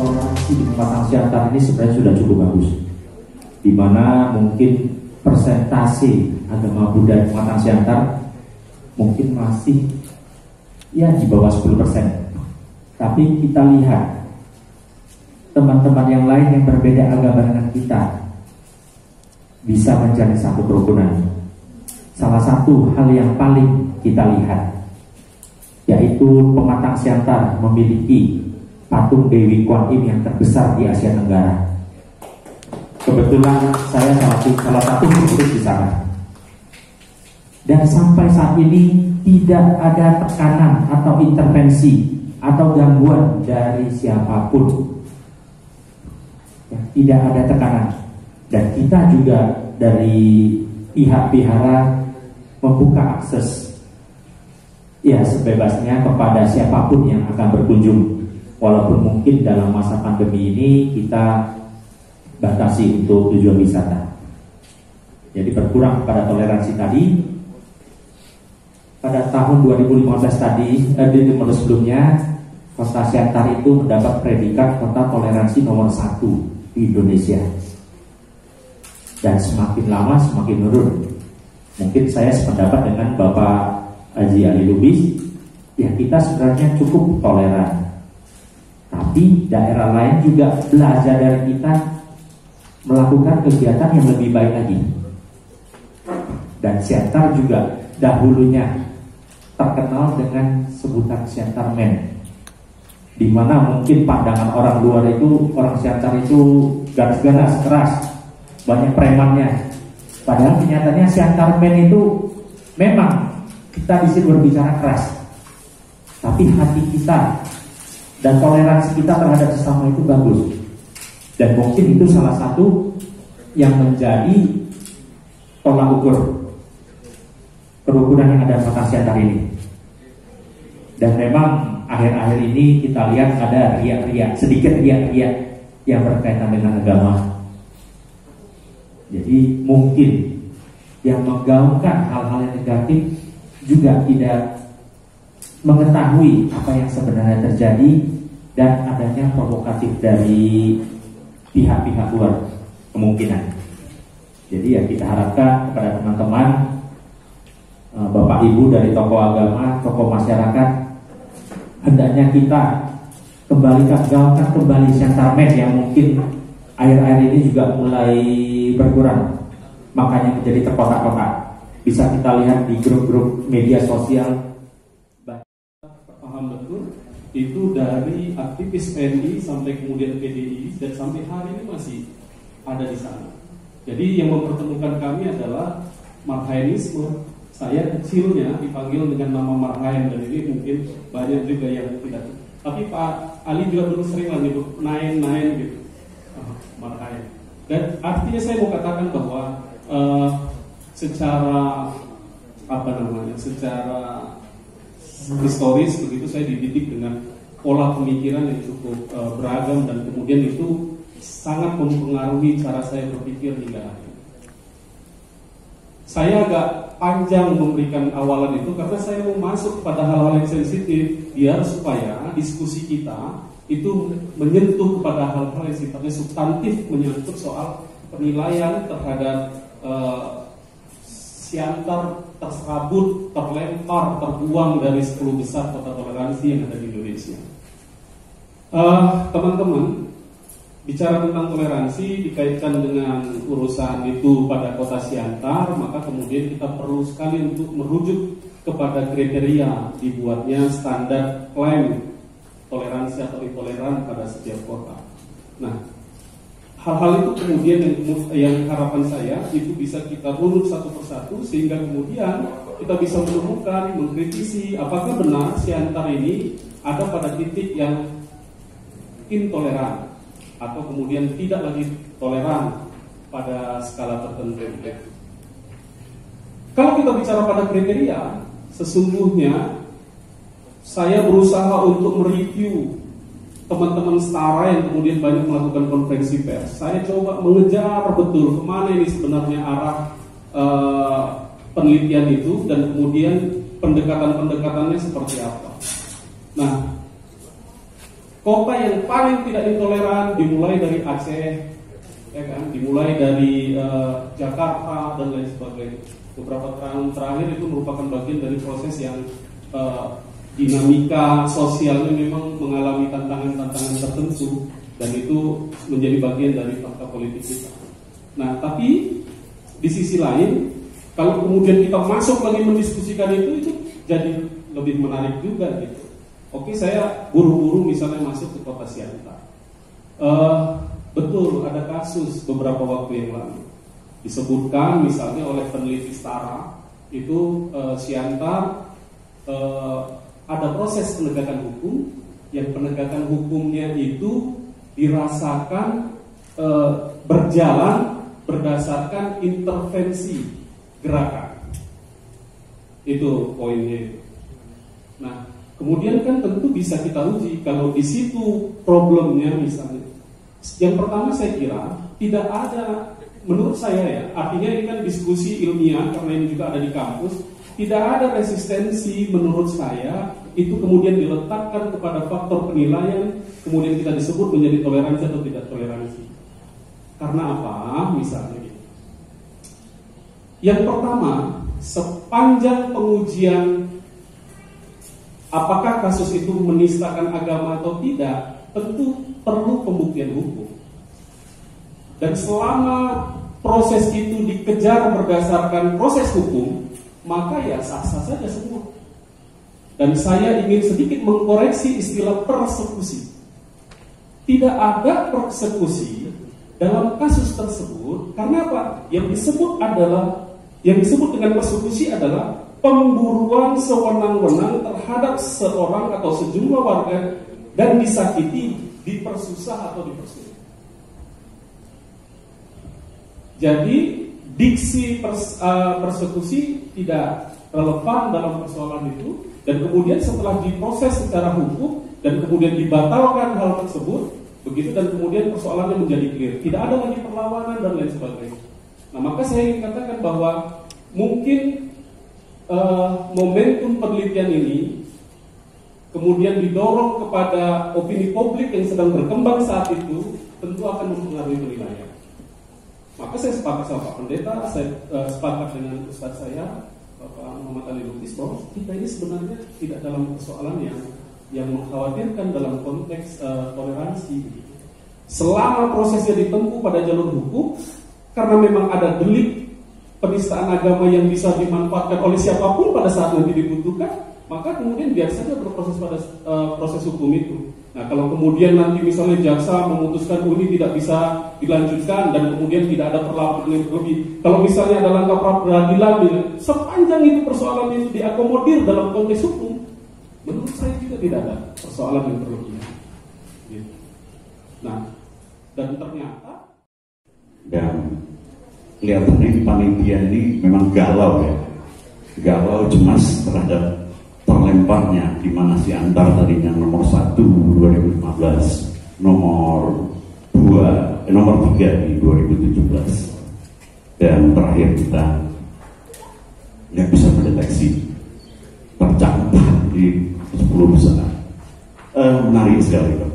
toleransi di Pematang Siantar ini sebenarnya sudah cukup bagus, di mana mungkin persentase agama Buddha di Pematang Siantar mungkin masih ya di bawah 10%. Tapi kita lihat teman-teman yang lain yang berbeda agama dengan kita bisa menjadi satu kerukunan. Salah satu hal yang paling kita lihat yaitu Pematang Siantar memiliki patung Dewi Kuan Im yang terbesar di Asia Tenggara. Kebetulan saya salah satu pengurus di sana. Dan sampai saat ini tidak ada tekanan atau intervensi atau gangguan dari siapapun. Ya, tidak ada tekanan. Dan kita juga dari pihak vihara membuka akses ya sebebasnya kepada siapapun yang akan berkunjung. Walaupun mungkin dalam masa pandemi ini kita batasi untuk tujuan wisata. Jadi berkurang pada toleransi tadi. Pada tahun 2015 tadi, di tahun sebelumnya, Kota Siantar itu mendapat predikat kota toleransi nomor 1 di Indonesia. Dan semakin lama semakin menurun. Mungkin saya sependapat dengan Bapak Haji Ali Lubis, ya kita sebenarnya cukup toleran. Tapi daerah lain juga belajar dari kita melakukan kegiatan yang lebih baik lagi. Dan Siantar juga dahulunya terkenal dengan sebutan Siantar Men, di mana mungkin pandangan orang luar itu orang Siantar itu ganas-ganas, keras, banyak premannya. Padahal kenyataannya Siantar Men itu memang kita di sini berbicara keras, tapi hati kita dan toleransi kita terhadap sesama itu bagus. Dan mungkin itu salah satu yang menjadi tolak ukur kerukunan yang ada di Pematang Siantar ini. Dan memang akhir-akhir ini kita lihat ada sedikit riak-riak yang berkaitan dengan agama. Jadi mungkin yang menggaungkan hal-hal yang negatif juga tidak mengetahui apa yang sebenarnya terjadi dan adanya provokatif dari pihak-pihak luar kemungkinan. Jadi ya kita harapkan kepada teman-teman, Bapak Ibu dari tokoh agama, tokoh masyarakat, hendaknya kita gaungkan kembali Siantar Men yang mungkin akhir-akhir ini juga mulai berkurang, makanya menjadi terkotak-kotak. Bisa kita lihat di grup-grup media sosial. Paham betul, itu dari aktivis PNI sampai kemudian PDI dan sampai hari ini masih ada di sana. Jadi yang mempertemukan kami adalah Marhainisme. Saya kecilnya dipanggil dengan nama Marhain, dan ini mungkin banyak juga yang tidak. Tapi Pak Ali juga dulu sering lah nyebut Nain gitu, Marhain. Dan artinya saya mau katakan bahwa secara historis begitu saya dididik dengan pola pemikiran yang cukup beragam, dan kemudian itu sangat mempengaruhi cara saya berpikir hingga akhir. Saya agak panjang memberikan awalan itu karena saya mau masuk pada hal-hal yang sensitif, biar supaya diskusi kita itu menyentuh kepada hal-hal yang sifatnya substantif, menyangkut soal penilaian terhadap Siantar terserabut, terlempar, terbuang dari 10 besar kota toleransi yang ada di Indonesia. Teman-teman, bicara tentang toleransi dikaitkan dengan urusan itu pada kota Siantar, maka kemudian kita perlu sekali untuk merujuk kepada kriteria dibuatnya standar klaim toleransi atau intoleran pada setiap kota. Nah, hal-hal itu kemudian yang harapan saya itu bisa kita runut satu persatu, sehingga kemudian kita bisa menemukan, mengkritisi apakah benar Siantar ini ada pada titik yang intoleran atau kemudian tidak lagi toleran pada skala tertentu. Kalau kita bicara pada kriteria, sesungguhnya saya berusaha untuk mereview teman-teman setara yang kemudian banyak melakukan konferensi pers. Saya coba mengejar betul kemana ini sebenarnya arah penelitian itu, dan kemudian pendekatan-pendekatannya seperti apa. Nah, kota yang paling tidak intoleran dimulai dari Aceh, ya kan, dimulai dari Jakarta dan lain sebagainya. Beberapa tahun terakhir itu merupakan bagian dari proses yang dinamika sosialnya memang mengalami tantangan-tantangan tertentu, dan itu menjadi bagian dari fakta politik kita. Nah, tapi di sisi lain, kalau kemudian kita masuk lagi mendiskusikan itu jadi lebih menarik juga gitu. Oke, saya buru-buru misalnya masuk ke kota Siantar. Betul, ada kasus beberapa waktu yang lalu disebutkan misalnya oleh peneliti Setara itu Siantar ada proses penegakan hukum, yang penegakan hukumnya itu dirasakan berjalan berdasarkan intervensi gerakan. Itu poinnya. Nah, kemudian kan tentu bisa kita uji kalau di situ problemnya misalnya. Yang pertama saya kira tidak ada, menurut saya ya, artinya ini kan diskusi ilmiah karena ini juga ada di kampus. Tidak ada resistensi menurut saya itu kemudian diletakkan kepada faktor penilaian, kemudian kita disebut menjadi toleransi atau tidak toleransi. Karena apa? Misalnya gitu. Yang pertama, sepanjang pengujian apakah kasus itu menistakan agama atau tidak, tentu perlu pembuktian hukum. Dan selama proses itu dikejar berdasarkan proses hukum, maka ya sah-sah saja semua. Dan saya ingin sedikit mengkoreksi istilah persekusi. Tidak ada persekusi dalam kasus tersebut. Karena apa? Yang disebut dengan persekusi adalah pemburuan sewenang-wenang terhadap seorang atau sejumlah warga dan disakiti, dipersusah atau dipersulit. Jadi diksi persekusi tidak relevan dalam persoalan itu, dan kemudian setelah diproses secara hukum dan kemudian dibatalkan hal tersebut begitu, dan kemudian persoalannya menjadi clear, tidak ada lagi perlawanan dan lain sebagainya. Nah, maka saya ingin katakan bahwa mungkin momentum penelitian ini kemudian didorong kepada opini publik yang sedang berkembang saat itu, tentu akan mempengaruhi penilaian. Maka saya sepakat sama Pak Pendeta, saya sepakat dengan Ustadz saya, Bapak Muhammad Ali Lubis, bahwa kita ini sebenarnya tidak dalam persoalan yang mengkhawatirkan dalam konteks toleransi. Selama prosesnya ditempuh pada jalur hukum, karena memang ada delik penistaan agama yang bisa dimanfaatkan oleh siapapun pada saat nanti dibutuhkan, maka kemudian biar saja berproses pada proses hukum itu. Nah, kalau kemudian nanti misalnya jaksa memutuskan ini tidak bisa dilanjutkan dan kemudian tidak ada perlawanan yang lebih, kalau misalnya ada langkah pra peradilan, sepanjang itu persoalan itu diakomodir dalam konteks hukum, menurut saya juga tidak ada persoalan yang berlebihan. Gitu. Nah, dan ternyata kelihatannya panitia ini memang galau ya, galau cemas terhadap terlemparnya di mana Siantar tadinya nomor 1 2015, nomor 3 di 2017, dan terakhir kita yang bisa mendeteksi tercatat di 10 besar. Menarik sekali, Pak.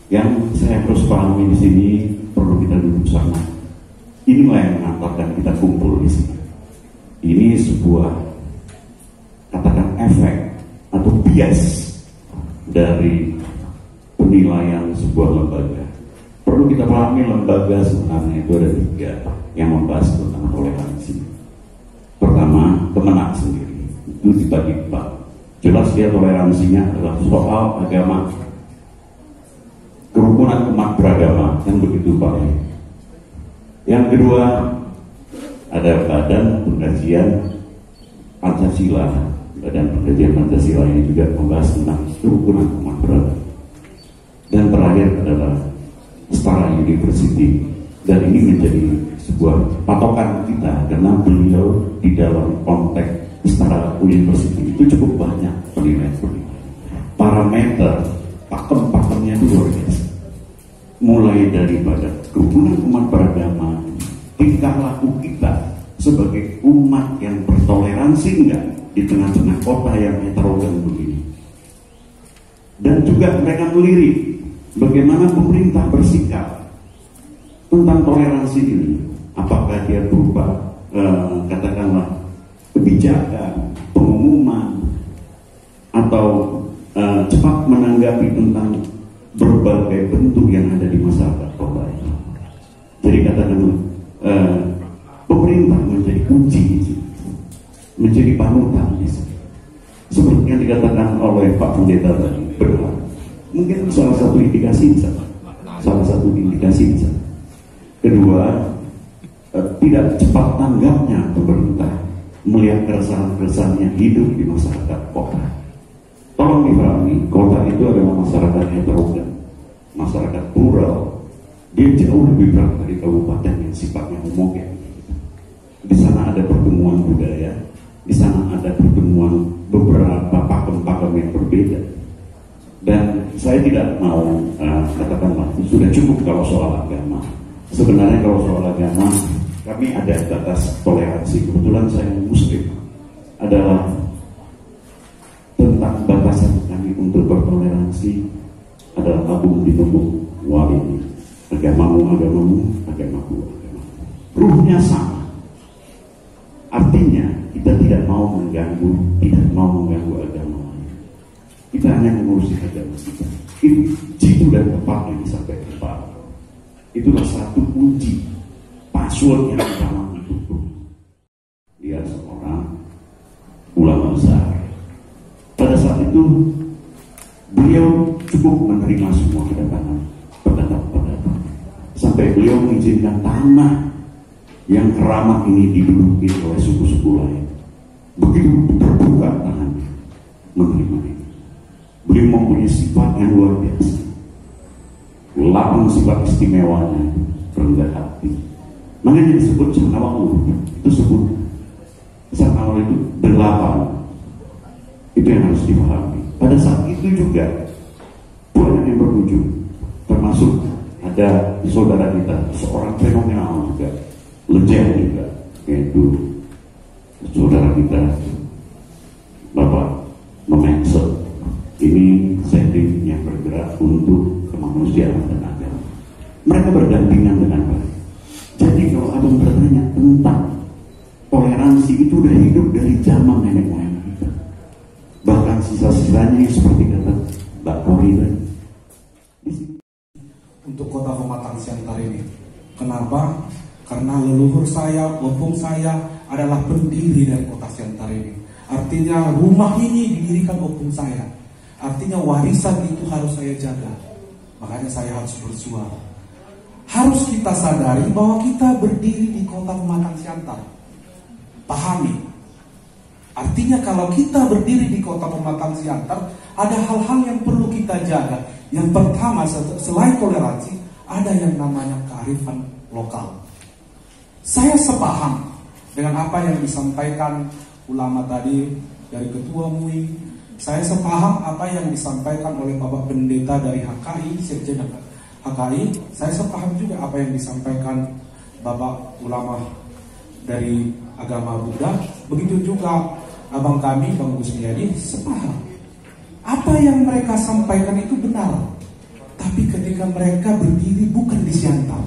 Yang saya harus pahami di sini, perlu kita duduk sama. Inilah yang mengantarkan kita kumpul di sini. Ini sebuah, katakan, efek atau bias dari penilaian sebuah lembaga. Perlu kita pahami lembaga sebenarnya itu ada 3 yang membahas tentang toleransi. Pertama, Kemenak sendiri itu dibagi 4. Jelas dia toleransinya adalah soal agama, kerukunan umat beragama yang begitu baik. Yang kedua, ada Badan Pengkajian Pancasila. Badan Pengkajian Pancasila ini juga membahas tentang kerukunan umat beragama. Dan terakhir adalah Setara University, dan ini menjadi sebuah patokan kita karena beliau di dalam konteks Setara University itu cukup banyak penilaian. Parameter pakem-pakemnya itu luar biasa. Mulai daripada kerukunan umat beragama, tingkah laku kita sebagai umat yang bertoleransi enggak di tengah-tengah kota yang heterogen begini. Dan juga mereka melirik bagaimana pemerintah bersikap tentang toleransi ini. Apakah dia berupa katakanlah kebijakan, pengumuman, atau cepat menanggapi tentang berbagai bentuk yang ada di masyarakat kota ini. Jadi katakanlah pemerintah menjadi kunci, menjadi panutan. Seperti yang dikatakan oleh Pak Pendeta tadi, benar. Mungkin salah satu indikasi bisa. Kedua, tidak cepat tanggapnya pemerintah melihat keresahan-keresahan yang hidup di masyarakat kota. Tolong dipahami, kota itu adalah masyarakat heterogen, masyarakat plural. Dia jauh lebih berat dari kabupaten yang sifatnya homogen. Di sana ada pertemuan budaya, di sana ada pertemuan beberapa pakem-pakem yang berbeda. Dan saya tidak mau katakanlah sudah cukup kalau soal agama. Sebenarnya kalau soal agama kami ada batas toleransi. Kebetulan saya Muslim, adalah tentang batasan kami untuk bertoleransi adalah tabung ditumbuk wali. Agamamu, agamaku. Ruhnya sama. Artinya kita tidak mau mengganggu agama lain. Kita hanya mengurusi agama kita. Itu jitu dan tepat yang disampaikan Pak. Itulah satu kunci password yang utama untuk dia seorang ulama besar. Pada saat itu beliau cukup menerima semua kedatangan pendatang. Sampai beliau mengizinkan tanah yang keramat ini diduduki oleh suku-suku lain. Begitu terbuka tangannya menerima ini. Beliau mempunyai sifat yang luar biasa. 8 sifat istimewanya, rendah hati. Makanya disebut Sanawal. Itu sebut Sanawal itu 8. Itu yang harus dipahami. Pada saat itu juga banyak yang berkunjung, termasuk ada saudara kita, seorang fenomenal juga, legend juga, yaitu saudara kita Bapak Memengse. Ini setting yang bergerak untuk kemanusiaan dan agama. Mereka berdampingan dengan baik. Jadi kalau abang bertanya tentang toleransi, itu udah hidup dari zaman nenek moyang kita. Bahkan sisa-sisanya seperti kata Mbak Kori tadi. Untuk kota Pematang Siantar ini, kenapa? Karena leluhur saya, opung saya adalah pendiri dari kota Siantar ini. Artinya rumah ini didirikan opung saya. Artinya warisan itu harus saya jaga. Makanya saya harus bersuara. Harus kita sadari bahwa kita berdiri di kota Pematang Siantar. Pahami. Artinya kalau kita berdiri di kota Pematang Siantar, ada hal-hal yang perlu kita jaga. Yang pertama, selain toleransi, ada yang namanya kearifan lokal. Saya sepaham dengan apa yang disampaikan ulama tadi dari Ketua MUI. Saya sepaham apa yang disampaikan oleh Bapak Pendeta dari HKI, Sekjen HKI. Saya sepaham juga apa yang disampaikan Bapak ulama dari agama Buddha. Begitu juga abang kami, Bang Gus Miyadi, sepaham. Apa yang mereka sampaikan itu benar. Tapi ketika mereka berdiri bukan di Siantar.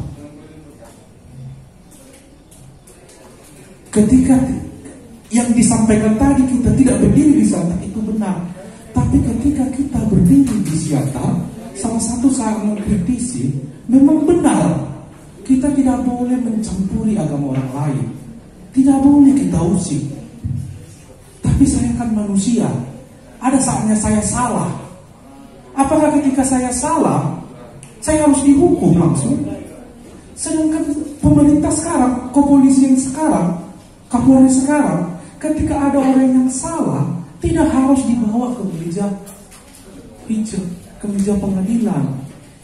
Ketika yang disampaikan tadi kita tidak berdiri di Siantar, itu benar. Tapi ketika kita berdiri di Siantar, salah satu saya mengkritisi, memang benar. Kita tidak boleh mencampuri agama orang lain. Tidak boleh kita usik. Tapi saya kan manusia. Ada saatnya saya salah. Apakah ketika saya salah, saya harus dihukum langsung? Sedangkan pemerintah sekarang, kepolisian sekarang, Kapolri sekarang, ketika ada orang yang salah, tidak harus dibawa ke meja pengadilan.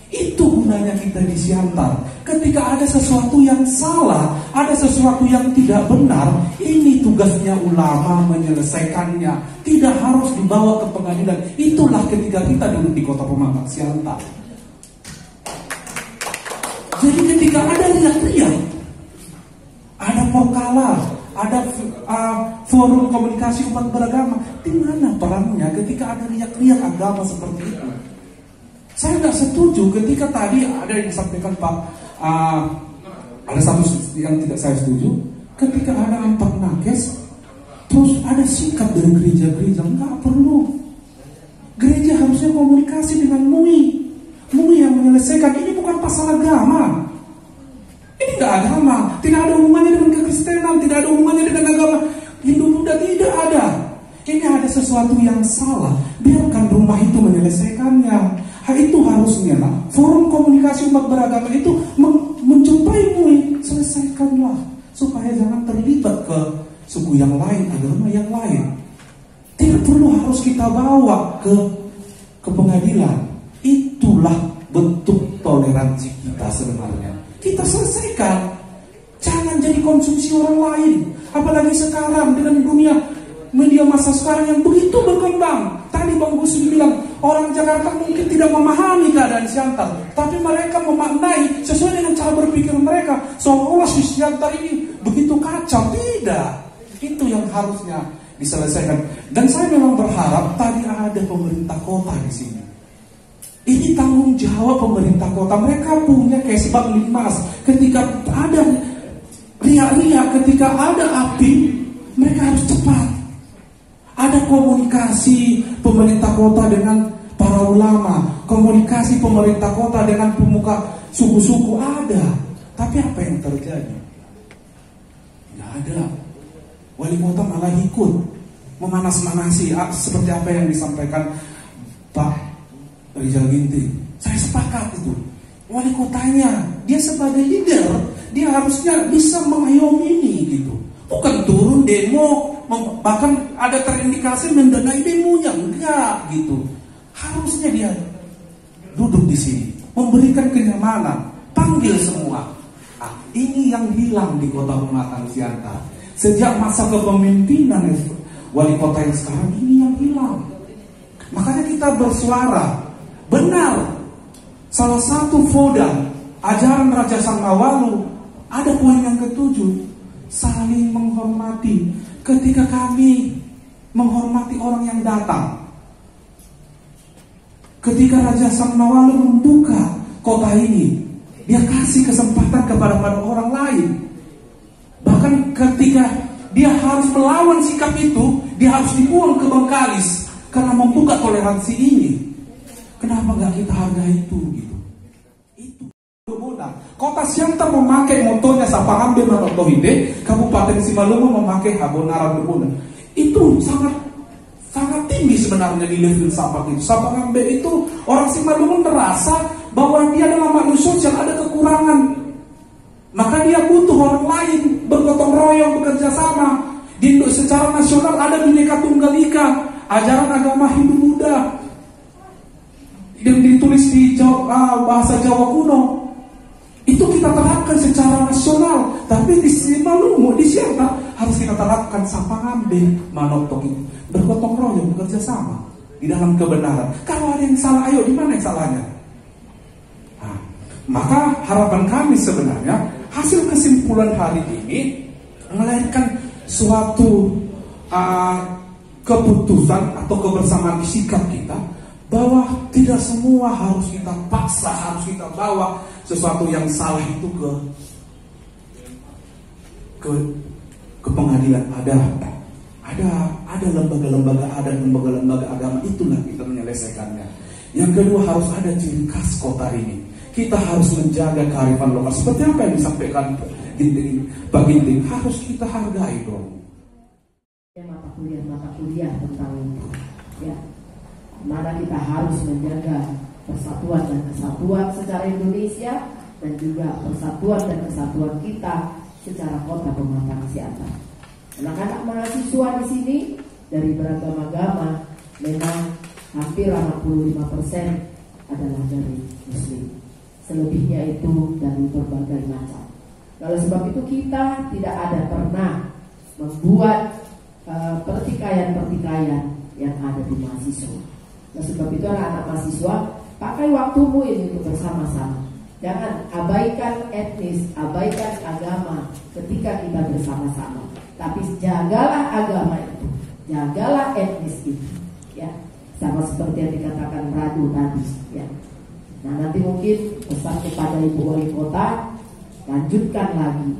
Itu gunanya kita di Siantar. Ketika ada sesuatu yang salah, ada sesuatu yang tidak benar, ini tugasnya ulama menyelesaikannya. Tidak harus dibawa ke pengadilan. Itulah ketika kita duduk di kota Pematang Siantar. Jadi ketika ada riak-riak, ada porkala, ada forum komunikasi umat beragama, di mana perannya ketika ada riak-riak agama seperti itu? Saya nggak setuju ketika tadi ada yang disampaikan Pak, ada satu yang tidak saya setuju, ketika ada antar nakes, terus ada sikap dari gereja-gereja. Nggak perlu. Gereja harusnya komunikasi dengan MUI yang menyelesaikan. Ini bukan pasal agama. Ini nggak agama, tidak ada hubungannya dengan kekristenan, tidak ada hubungannya dengan agama Hindu-Buddha, tidak ada. Ini ada sesuatu yang salah. Biarkan rumah itu menyelesaikannya. Itu harusnya forum komunikasi umat beragama itu menjumpai MUI, selesaikanlah supaya jangan terlibat ke suku yang lain, agama yang lain. Tidak perlu harus kita bawa ke pengadilan. Itulah bentuk toleransi kita sebenarnya. Kita selesaikan. Jangan jadi konsumsi orang lain. Apalagi sekarang dengan dunia media massa sekarang yang begitu berkembang. Tadi Bang Gus bilang, orang Jakarta mungkin tidak memahami keadaan Siantar, tapi mereka memaknai sesuai dengan cara berpikir mereka. Seolah-olah Siantar ini begitu kacau. Tidak. Itu yang harusnya diselesaikan. Dan saya memang berharap tadi ada pemerintah kota di sini. Ini tanggung jawab pemerintah kota. Mereka punya kesbang limas. Ketika ada riak-riak, ketika ada api, mereka harus cepat. Ada komunikasi pemerintah kota dengan para ulama, komunikasi pemerintah kota dengan pemuka suku-suku ada. Tapi apa yang terjadi? Tidak ada. Wali kota malah ikut memanas-manasi seperti apa yang disampaikan Pak Rizal Ginting. Saya sepakat itu. Wali kotanya, dia sebagai leader, dia harusnya bisa mengayomi ini gitu. Bukan turun demo, bahkan ada terindikasi mendanai demonya, enggak gitu. Harusnya dia duduk di sini, memberikan kenyamanan, panggil semua. Ini yang hilang di Kota Pematang Siantar. Sejak masa kepemimpinan wali kota yang sekarang ini yang hilang. Makanya kita bersuara, benar. Salah satu foda ajaran Raja Sangnawalu ada poin yang ke-7, saling menghormati. Ketika kami menghormati orang yang datang, ketika Raja Sangnawalu membuka kota ini, dia kasih kesempatan kepada orang lain. Bahkan ketika dia harus melawan sikap itu, dia harus dibuang ke Bengkalis karena membuka toleransi ini. Kenapa nggak kita hargai itu gitu? Itu Kota Siantar memakai motonya Sapangambe Manotohide, Kabupaten Simalungun memakai Habonaran Berbuna. Itu sangat tinggi sebenarnya di level Sapak itu. Sapangambe itu orang Simalungun merasa bahwa dia adalah makhluk sosial, ada kekurangan. Maka dia butuh orang lain, bergotong royong, bekerja sama. Di secara nasional ada Bhinneka Tunggal Ika, ajaran agama Hindu-Buddha yang ditulis di bahasa Jawa kuno. Itu kita terapkan secara nasional. Tapi di Simalungun, di Siantar harus kita terapkan Sapangambe Manotok itu, bergotong royong, bekerja sama di dalam kebenaran. Kalau ada yang salah, ayo di mana yang salahnya? Maka harapan kami sebenarnya hasil kesimpulan hari ini melahirkan suatu keputusan atau kebersamaan di sikap kita bahwa tidak semua harus kita paksa, harus kita bawa sesuatu yang salah itu ke pengadilan. Ada lembaga-lembaga adat, lembaga-lembaga agama, itulah kita menyelesaikannya. Yang kedua, harus ada ciri khas kota ini. Kita harus menjaga kearifan lokal. Seperti apa yang disampaikan Pak Ginting, harus kita hargai dong. Mata kuliah tentang itu. Ya, mana kita harus menjaga persatuan dan kesatuan secara Indonesia dan juga persatuan dan kesatuan kita secara Kota Pematang Siantar. Anak-anak mahasiswa di sini dari beragam agama, memang hampir 65% adalah dari Muslim. Selebihnya itu dari berbagai macam. Kalau sebab itu kita tidak ada pernah membuat pertikaian-pertikaian yang ada di mahasiswa. Oleh sebab itu anak-anak mahasiswa, pakai waktumu ini untuk bersama-sama. Jangan abaikan etnis, abaikan agama ketika kita bersama-sama. Tapi jagalah agama itu, jagalah etnis itu. Ya, sama seperti yang dikatakan Radu tadi. Ya. Nah, nanti mungkin pesan kepada Ibu Wali Kota, lanjutkan lagi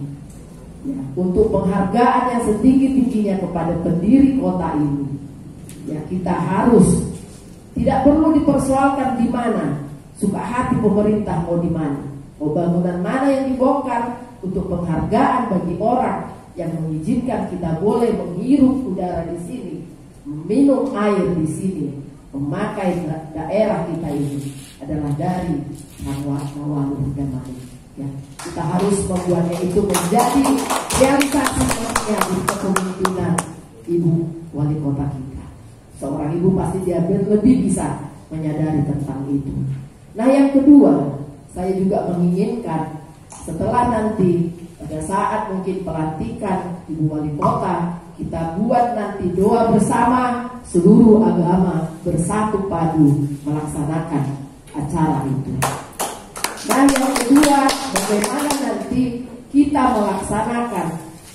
ya, untuk penghargaan yang setinggi-tingginya kepada pendiri kota ini. Ya, kita harus tidak perlu dipersoalkan di mana, suka hati pemerintah mau di mana, mau bangunan mana yang dibongkar, untuk penghargaan bagi orang yang mengizinkan kita boleh menghirup udara di sini, minum air di sini, memakai daerah kita ini adalah dari Nawalu Damai. Ya, kita harus membuatnya itu menjadi realisasi nantinya di kepemimpinan Ibu Wali Kota kita. Seorang ibu pasti dia lebih bisa menyadari tentang itu. Nah, yang kedua, saya juga menginginkan setelah nanti pada saat mungkin pelantikan Ibu Wali Kota, kita buat nanti doa bersama seluruh agama bersatu padu melaksanakan acara itu. Nah, yang kedua, bagaimana nanti kita melaksanakan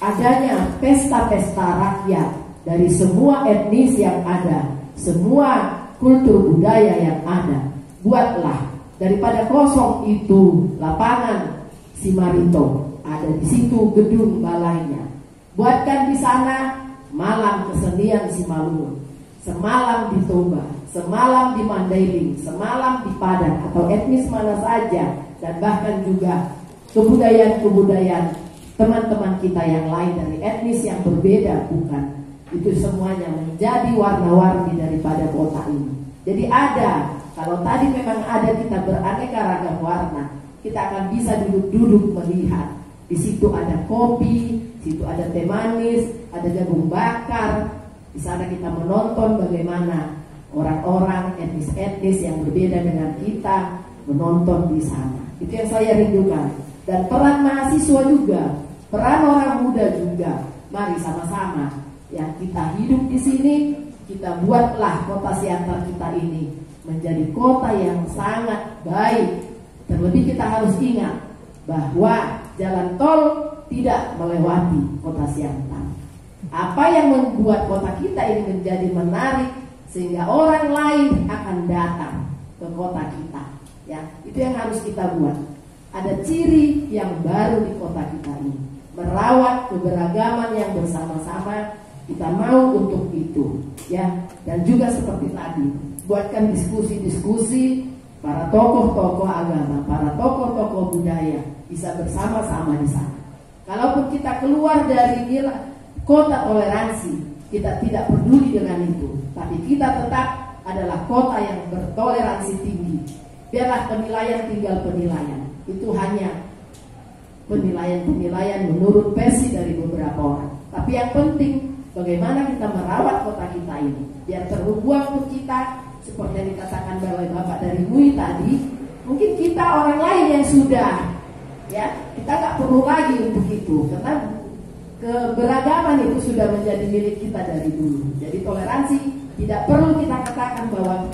adanya pesta-pesta rakyat dari semua etnis yang ada, semua kultur budaya yang ada. Buatlah daripada kosong itu lapangan Simarito, ada di situ gedung balainya. Buatkan di sana malam kesenian Simalungun, semalam di Toba, semalam di Mandailing, semalam di Padang atau etnis mana saja, dan bahkan juga kebudayaan-kebudayaan teman-teman kita yang lain dari etnis yang berbeda, bukan. Itu semuanya menjadi warna-warni daripada kota ini. Jadi ada, kalau tadi memang ada kita beraneka ragam warna, kita akan bisa duduk-duduk melihat. Di situ ada kopi, di situ ada teh manis, ada jagung bakar. Di sana kita menonton bagaimana orang-orang etnis-etnis yang berbeda dengan kita menonton di sana. Itu yang saya rindukan. Dan peran mahasiswa juga, peran orang muda juga. Mari sama-sama ya, kita hidup di sini, kita buatlah kota Siantar kita ini menjadi kota yang sangat baik. Terlebih kita harus ingat bahwa jalan tol tidak melewati kota Siantar. Apa yang membuat kota kita ini menjadi menarik sehingga orang lain akan datang ke kota kita. Ya, itu yang harus kita buat. Ada ciri yang baru di kota kita ini, merawat keberagaman yang bersama-sama. Kita mau untuk itu, ya. Dan juga seperti tadi, buatkan diskusi-diskusi para tokoh-tokoh agama, para tokoh-tokoh budaya bisa bersama-sama di sana. Kalaupun kita keluar dari kota toleransi, kita tidak peduli dengan itu, tapi kita tetap adalah kota yang bertoleransi tinggi. Biarlah penilaian tinggal penilaian, itu hanya penilaian-penilaian menurut versi dari beberapa orang. Tapi yang penting bagaimana kita merawat kota kita ini biar terbuang untuk kita, seperti yang dikatakan oleh Bapak dari MUI tadi. Mungkin kita orang lain yang sudah, ya, kita nggak perlu lagi untuk itu, karena keberagaman itu sudah menjadi milik kita dari dulu. Jadi toleransi tidak perlu kita katakan bahwa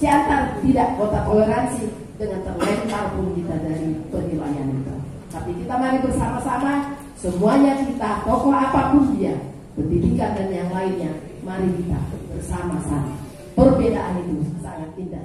Siantar tidak kota toleransi dengan terlempar pun kita dari penilaian itu. Tapi kita mari bersama-sama, semuanya kita, tokoh apapun dia, pendidikan dan yang lainnya, mari kita bersama-sama. Perbedaan itu sangat indah.